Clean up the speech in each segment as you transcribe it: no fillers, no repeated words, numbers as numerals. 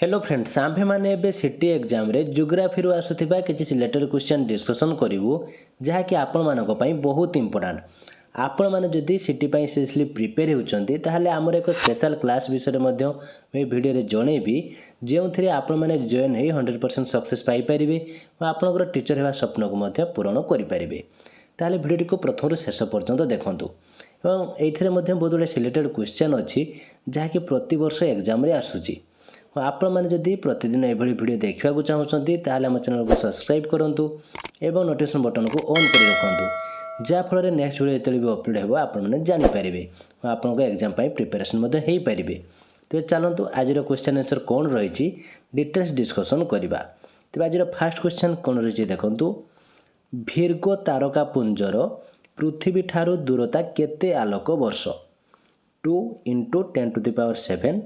Hello friends आम्भे माने एबे city exam रे जियोग्राफी रु आसुथिबा किछि सिलेक्टेड क्वेश्चन डिस्कशन करिवु जहाँकि आपण मानक पई बहुत इंपोर्टेंट। आपण माने जदि सिटी पई स्पेशली प्रिपेयर होउचंती ताहाले हमर एक स्पेशल क्लास विषय मध्ये मैं वीडियो रे जणेबी जेउथिरे आपण माने जॉइन हे 100% सक्सेस पाई परिबे व आपनकर टीचर हेबा स्वप्न को मध्ये पूर्ण करि परिबे। ताहाले वीडियो को प्रथम रु शेष पर्यंत देखंतु एवं एथिरे मध्ये बहुत गुडे सिलेक्टेड क्वेश्चन अछि जहाँकि प्रति वर्ष एग्जाम रे आसुची। आपण मैंने जदि प्रतिदिन एभली वीडियो देखा चाहूँगी ताहले आम चैनल को सब्सक्राइब करूँ एवं नोटिफिकेशन बटन को ऑन कर रखुँ जहाँफल नेक्स्ट वीडियो जो भी अपलोड हो आपने जानीपारे आपको एग्जाम प्रिपेरेसन हो पारे। तो चलतु आज क्वेश्चन आंसर कौन रही डिटेल्स डिस्कसन करवा। तेज आज फास्ट क्वेश्चन कौन रही देखु भीर्गो तारका पुंजर पृथ्वी ठारू दूरता केते आलोक वर्ष 2 × 10⁻⁷,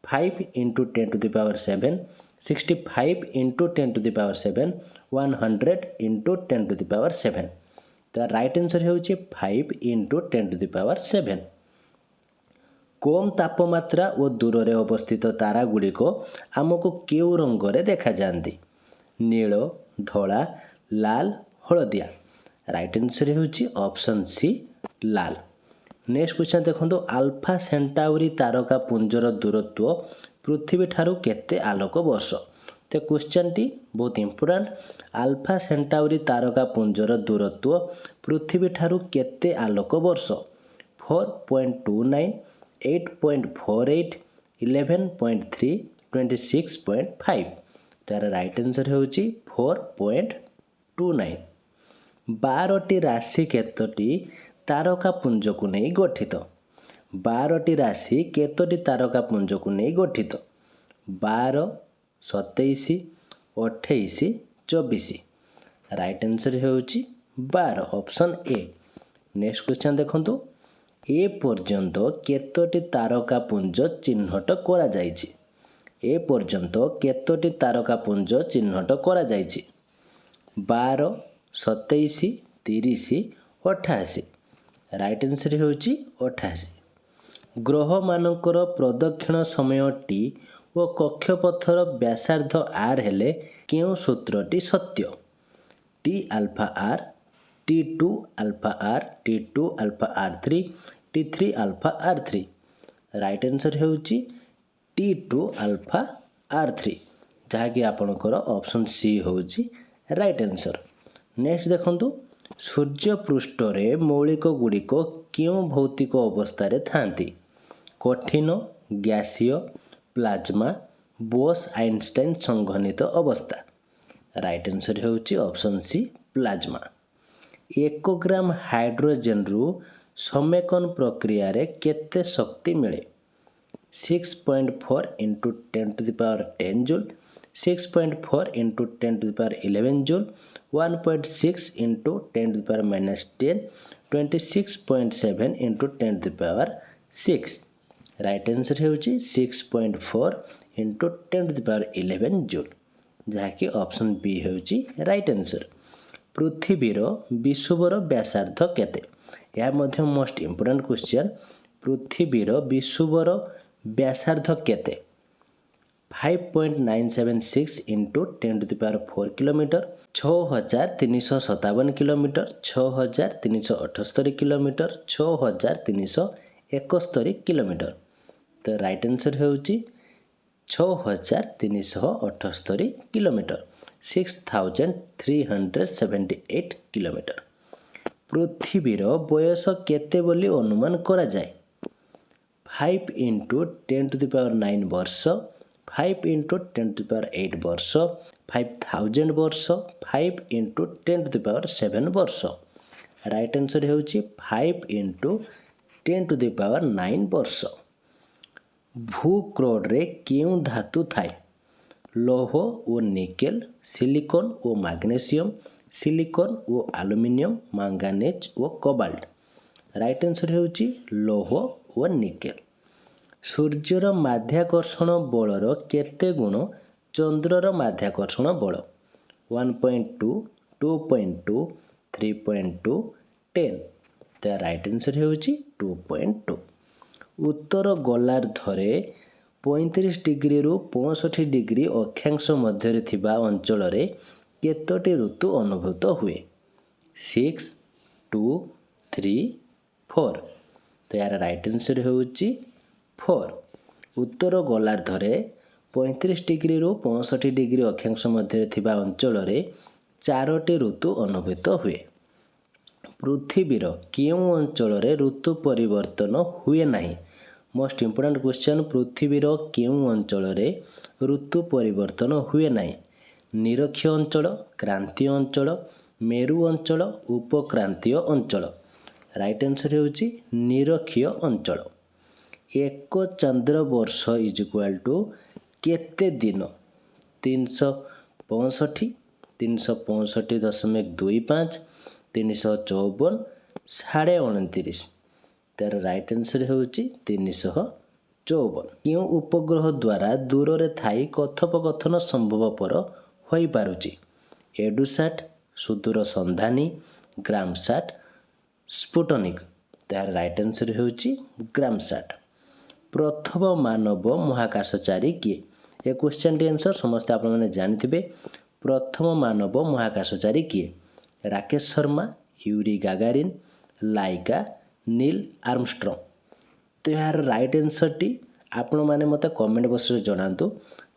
5 × 10⁻⁷, 65 × 10⁻⁷, 100 × 10⁻⁷। तो राइट आंसर होची 5 × 10⁻⁷। कम तापमात्रा और दूर रे अवस्थित तारा गुड़िक आमको केउ रंग रे देखा जाती नील, धला, लाल, हलदिया। राइट आंसर होची ऑप्शन सी लाल। नेक्स्ट क्वेश्चन देखो आल्फा सेंटाउरी तारका पुंजर दूरत्व पृथ्वी ठारू केते आलोक वर्ष। तो क्वेश्चन टी बहुत इंपोर्टेंट। आल्फा सेंटाउरी तारका पुंजर दूरत्व पृथ्वी ठारू केते आलोक वर्ष 4.29, 8.48, 11.3, 26.5। तार राइट आंसर होची 4.29। 12टी राशि केतोटी तारका पुंज को नहीं गठित। 12टी राशि केतोटी तारका पुंज को नहीं गठित 12, 27, 28, 24। राइट आंसर होची 12 ऑप्शन ए। नेक्स्ट क्वेश्चन देखंतु ए पर्यंत केतोटी तारका पुंज चिन्हट करा जायछि। ए पर्यंत केतोटी तारका पुंज चिन्हट करा जायछि 12, 27, 30, 88। राइट आंसर होची 88। ग्रह मानकर प्रदक्षिण समय टी और कक्षपथर व्यासार्ध आर हेले केउ सूत्रटी सत्य T alpha R, T2 alpha R, T2 alpha R3, T3 alpha R3। Right answer होची T2 अल्फा R3 जहाँकि आपणकर ऑप्शन सी होची राइट आंसर। नेक्स्ट देखंतु सूर्य पृष्ठ रे मौलिक गुड़िक क्यों भौतिक अवस्था थांती कठिन, गैसीय, प्लाज्मा, बोस आइंस्टाइन संघनित अवस्था। राइट आंसर होची option C plasma. 1 gram hydrogen रु समेकन प्रक्रिया रे केते शक्ति मिले 6.4 × 10⁻10 जूल, 6.4 × 10⁻11 जूल, 1.6 × 10⁻−10, 26.7 × 10⁻6। राइट आंसर होची 6.4 × 10⁻11 जूल जहाँकि ऑप्शन बी होची राइट आंसर। पृथ्वीर विषुवर व्यासार्ध केते यह मध्य मोस्ट इंपोर्टेंट क्वेश्चन। पृथ्वीर विषुवर व्यासार्ध केते 5.976 × 10⁻4 किलोमीटर, 6357 किलोमीटर, 6378 किलोमीटर, 6371 किलोमीटर। तो राइट आंसर होची 6378 किलोमीटर 6378 किलोमीटर। पृथ्वीर बयस केते बोली अनुमान करा जाए 5 × 10⁻9 वर्ष, 5 × 10⁸ वर्ष, 5000 वर्ष, 5 × 10⁷ वर्ष। राइट आंसर होची 5 × 10⁹ वर्ष। भूक्रोड रे क्यों धातु थाए लौह ओ निकेल, सिलिकॉन ओ मैग्नीशियम, सिलिकॉन ओ एल्युमिनियम, मैंगानीज ओ कोबाल्ट। राइट आंसर होची लौह ओ निकेल। सूर्यर माध्याकर्षण बलर केते गुण चंद्रर माध्याकर्षण बल 1.2, 2.2, 3.2, 10। तो राइट आंसर होची 2.2। उत्तर गोलार्धरे 35 डिग्री 65 डिग्री अक्षांश मध्य थिबा अंचल केतोटी ऋतु अनुभूत हुए 6 2 3 4 तो यार राइट आंसर होउची 4 उत्तर गोलार्धरे 35 डिग्री 65 डिग्री अक्षांश मध्य थिबा अंचल 4टी ऋतु अनुभूत हुए पृथ्वीर केउं अंचल ऋतु परिवर्तन हुए नहीं मोस्ट इंपोर्टेंट क्वेश्चन पृथ्वीर केउं अंचल ऋतु परिवर्तन हुए नहीं निरक्षीय अंचल क्रांतीय अंचल मेरु अंचल उपक्रांतीय अंचल राइट आंसर होउची निरक्षीय अंचल एक चंद्र वर्ष इज इक्वल टू केते दिन 365 365.25 354 29.5 तार राइट आंसर होउची 354 क्यों उपग्रह द्वारा दूर रे थाई कथोपकथन संभवपर होई पारुची एडुसैट सुदूर संधानी ग्रामसैट स्पुटनिक तार राइट आंसर होउची ग्रामसैट प्रथम मानव महाकाशचारी किए ए क्वेश्चन टी आंसर समस्त आप मैंने जानिथिबे प्रथम मानव महाकाशचारी किए राकेश शर्मा यूरी गागारिन लाइका नील आर्मस्ट्रॉन्ग तो यार राइट आंसर टी आपण मैंने मत कमेंट बॉक्स रे जणांतु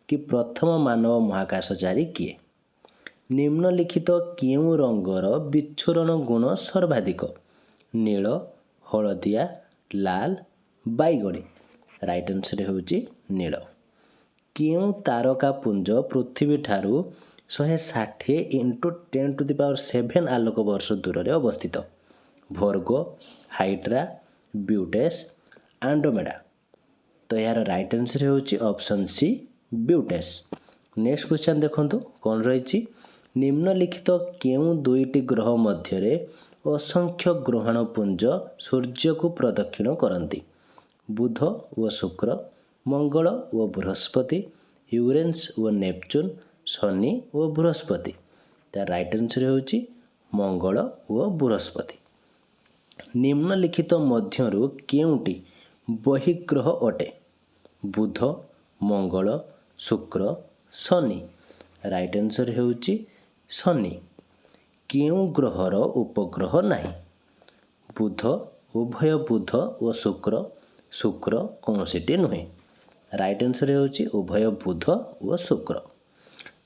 कि प्रथम मानव महाकाशचारी किए निम्नलिखित केउं रंगर विच्छुरण गुण सर्वाधिक नील हलदिया लाल बैगणी राइट आंसर होउची नील केउं तारका पुंज पृथ्वी ठारू 160 × 10⁻7 आलोक वर्ष दूर रे अवस्थित भोर्गो हाइड्रा ब्यूटेस आंड्रोमेडा तो यार राइट आंसर होउची ऑप्शन सी ब्यूटेस नेक्स्ट क्वेश्चन देखंतु कोन रहिची निम्नलिखित केउं दुईटी ग्रह मध्यरे असंख्य ग्रहण पुंज सूर्य को प्रदक्षिण करती बुध व शुक्र मंगल व बृहस्पति यूरेन्स व नेपच्यून शनि व बृहस्पति तार राइट आंसर होउची मंगल व बृहस्पति निम्नलिखित मध्यरु केउंटी बहिग्रह अटे बुध मंगल शुक्र शनि राइट आंसर होउची शनि केउं ग्रहर उपग्रह नाही बुध उभय बुध व शुक्र शुक्र कौनसीटी नुहे राइट आंसर होउची उभय बुध व शुक्र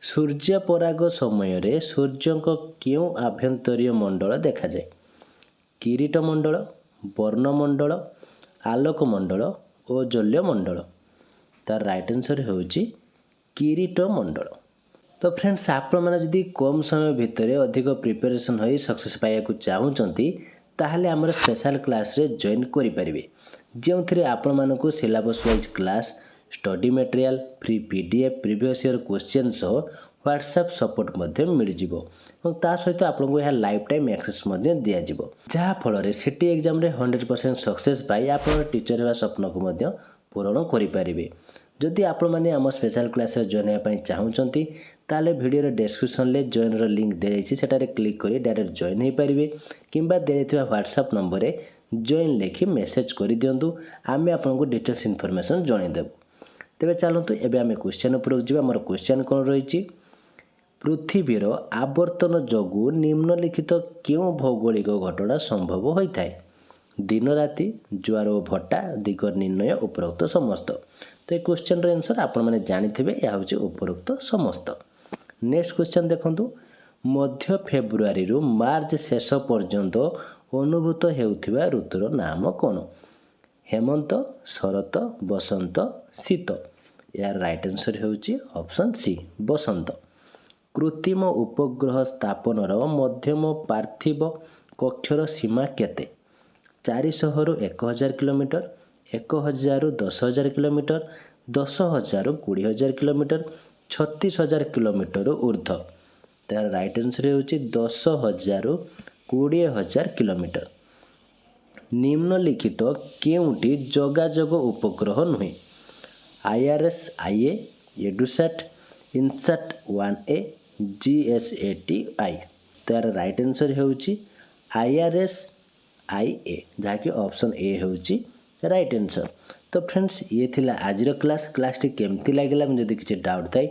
सूर्य पराग समय रे सूर्यंक केउं आभ्यंतरीय मंडल देखा जाए किरीट मंडल वर्णमंडल आलोक मंडल और जल्य मंडल तार राइट आंसर होउची किरीट मंडल तो फ्रेंड्स आपण मैंने जदि कम समय भितर अधिक प्रिपरेशन हो सक्सेस पाइबा को चाहूँगी ताहले आमर स्पेशल क्लास रे जॉइन करें जो थे आपण मानक syllabus wise class study material free PDF previous year question सह व्हाट्सएप सपोर्ट मिल जाव ता सहित आपको यह लाइफ टाइम एक्सेस दिज्व जहाँफल सिटी एग्जाम रे 100% सक्सेस पाई आप टीचर होगा स्वप्न को पूरण करें जदि आपण मैंने आम स्पेशल क्लास जॉइन होगापी चाहूँगी ताले वीडियो डिस्क्रिप्शन ले जॉइन रो लिंक देछि सेटारे क्लिक करी डायरेक्ट जॉइन हो पारिबे किंबा देथिबा व्हाट्सएप नंबर रे जॉइन लिखि मेसेज कर दियंतु आमे आपनको डिटेल्स इन्फॉर्मेशन जणाई देबु तेबे चलंतु एबे आमे क्वेश्चन उपर जिबा हमर क्वेश्चन कोन रहिछि पृथ्वीर आवर्तन जोगु निम्नलिखित केउं भौगोलिक घटना संभव होइथाय दिन राति जुआर और भट्टा दिग निर्णय उपरोक्त समस्त तो ये क्वेश्चन आंसर आपण मैंने जानिथिबे या होछि उपरोक्त समस्त नेक्स्ट क्वेश्चन देखंतु मध्य फेब्रुआरी रु मार्च शेष पर्यंत अनुभूत हेउथिबा ऋतुर नाम कोन हेमंत शरत बसंत शीत यार राइट आंसर होउछि ऑप्शन सी बसंत कृत्रिम उपग्रह स्थापनर मध्यम पार्थिव कक्षर सीमा केते 400 रु 1000 किलोमीटर 1000 रु 10000 किलोमीटर 10000 रु 20000 किलोमीटर 36000 किलोमीटर ऊर्ध्व तार राइट आंसर होउछि 10000 रु 20000 किलोमीटर निम्नलिखित केउंटी जोगाजोग उपग्रह नुहे IRS IA EDUSAT INSAT 1A GSATI तार राइट आंसर होउछि IRS IA जहाँकि ऑप्शन ए होउछि राइट आंसर तो फ्रेंड्स ये थिला आजिर क्लास केमती लगिला जदि किसी डाउट थाए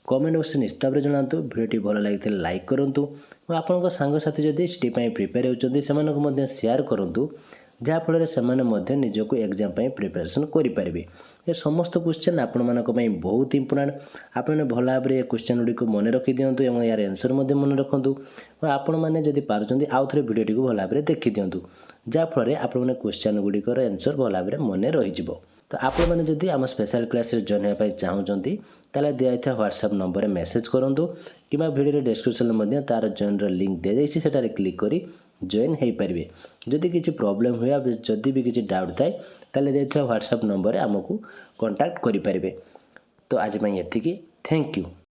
कमेंट बॉक्स निश्चित भाव जनातु भिडियोटी भल लगी लाइक करूँ और आपंक सांगसाथी जदि सिटी प्रिपेयर होती से शेयर करूँ जहाँफल से निजक एग्जाम प्रिपेरेसन करेंगे। ये समस्त क्वेश्चन आपण मानक बहुत इंपोर्टेंट आपने भल भाव में क्वेश्चन गुड़िक मन रखी दिंतु और यार आंसर मन रखु और आपण मैंने जदि पार्टी आउ थे भिडियोटी भल भाव में देखी दिंतु जहाँफल आपने क्वेश्चन गुड़िकर आंसर भल भाव में मन रही। तो आपण मैंने जदि आम स्पेशल क्लास जॉइन होगा चाहूँगी ताले दिया व्हाट्सएप नंबर मेसेज करूँ कि भिडियो डिस्क्रिप्शन में तार जॉइन लिंक दी जाइए सेटारे क्लिक करी जॉइन हो पारे। जदि किसी प्रॉब्लम हुए जदि भी किसी डाउट थाए ताले दिया व्हाट्सएप नंबर आमको कांटेक्ट करें। तो आज ये थैंक यू।